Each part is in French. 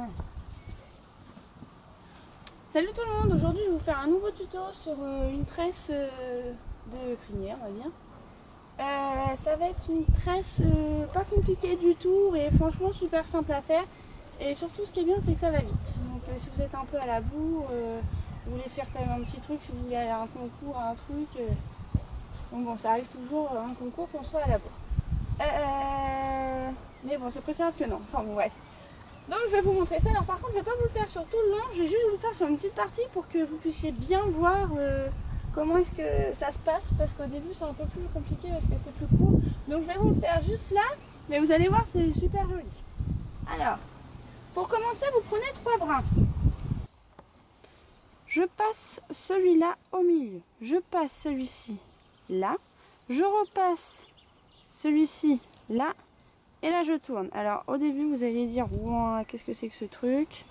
Ah. Salut tout le monde, aujourd'hui je vais vous faire un nouveau tuto sur une tresse de crinière, on va dire. Ça va être une tresse pas compliquée du tout et franchement super simple à faire. Et surtout ce qui est bien c'est que ça va vite. Donc si vous êtes un peu à la bourre, vous voulez faire quand même un petit truc, si vous voulez aller à un concours, à un truc. Donc bon, ça arrive toujours un concours qu'on soit à la bourre. Mais bon, c'est préférable que non. Enfin bon, bref. Donc je vais vous montrer ça. Alors par contre, je ne vais pas vous le faire sur tout le long. Je vais juste vous le faire sur une petite partie pour que vous puissiez bien voir comment est-ce que ça se passe. Parce qu'au début, c'est un peu plus compliqué parce que c'est plus court. Donc je vais vous le faire juste là. Mais vous allez voir, c'est super joli. Alors, pour commencer, vous prenez 3 brins. Je passe celui-là au milieu. Je passe celui-ci là. Je repasse celui-ci là. Et là je tourne. Alors au début vous allez dire wow, qu'est-ce que c'est que ce truc,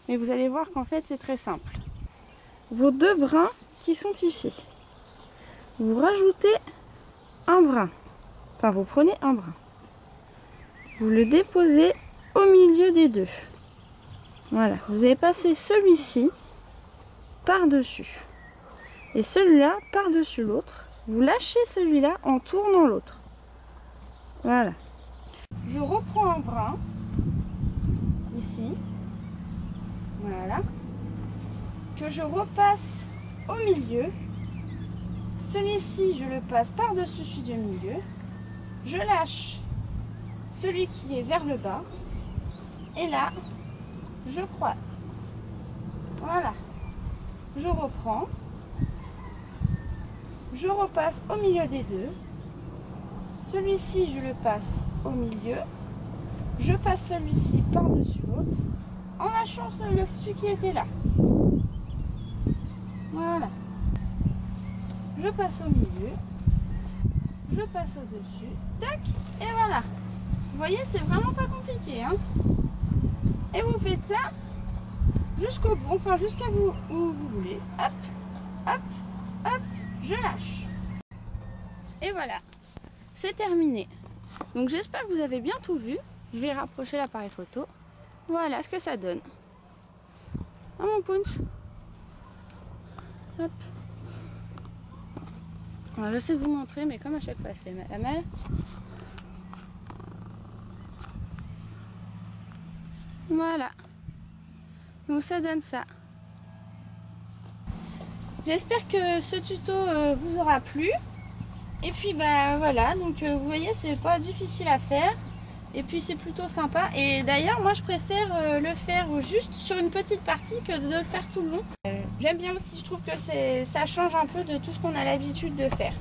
mais vous allez voir qu'en fait c'est très simple. Vos 2 brins qui sont ici, vous rajoutez un brin, enfin vous prenez un brin, vous le déposez au milieu des 2. Voilà, vous allez passer celui-ci par dessus et celui-là par dessus l'autre. Vous lâchez celui-là en tournant l'autre. Voilà. Je reprends un brin, ici, voilà, que je repasse au milieu. Celui-ci, je le passe par-dessus celui du milieu. Je lâche celui qui est vers le bas. Et là, je croise. Voilà. Je reprends. Je repasse au milieu des 2. Celui-ci, je le passe au milieu. Je passe celui-ci par-dessus l'autre en lâchant celui qui était là. Voilà. Je passe au milieu. Je passe au-dessus. Tac. Et voilà. Vous voyez, c'est vraiment pas compliqué. Hein, et vous faites ça jusqu'au bout. Enfin, jusqu'à où vous voulez. Hop, hop, hop. Je lâche. Et voilà. C'est terminé. Donc j'espère que vous avez bien tout vu. Je vais rapprocher l'appareil photo. Voilà ce que ça donne. Ah mon punch. Hop. Alors, je sais vous montrer, mais comme à chaque fois, c'est la mal. Voilà. Donc ça donne ça. J'espère que ce tuto vous aura plu. Et puis bah voilà, donc vous voyez, c'est pas difficile à faire. Et puis c'est plutôt sympa. Et d'ailleurs, moi je préfère le faire juste sur une petite partie que de le faire tout le long. J'aime bien aussi, je trouve que ça change un peu de tout ce qu'on a l'habitude de faire.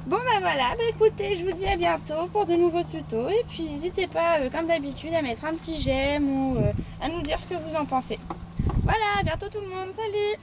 Bon bah voilà, bah écoutez, je vous dis à bientôt pour de nouveaux tutos. Et puis n'hésitez pas, comme d'habitude, à mettre un petit j'aime ou à nous dire ce que vous en pensez. Voilà, à bientôt tout le monde, salut!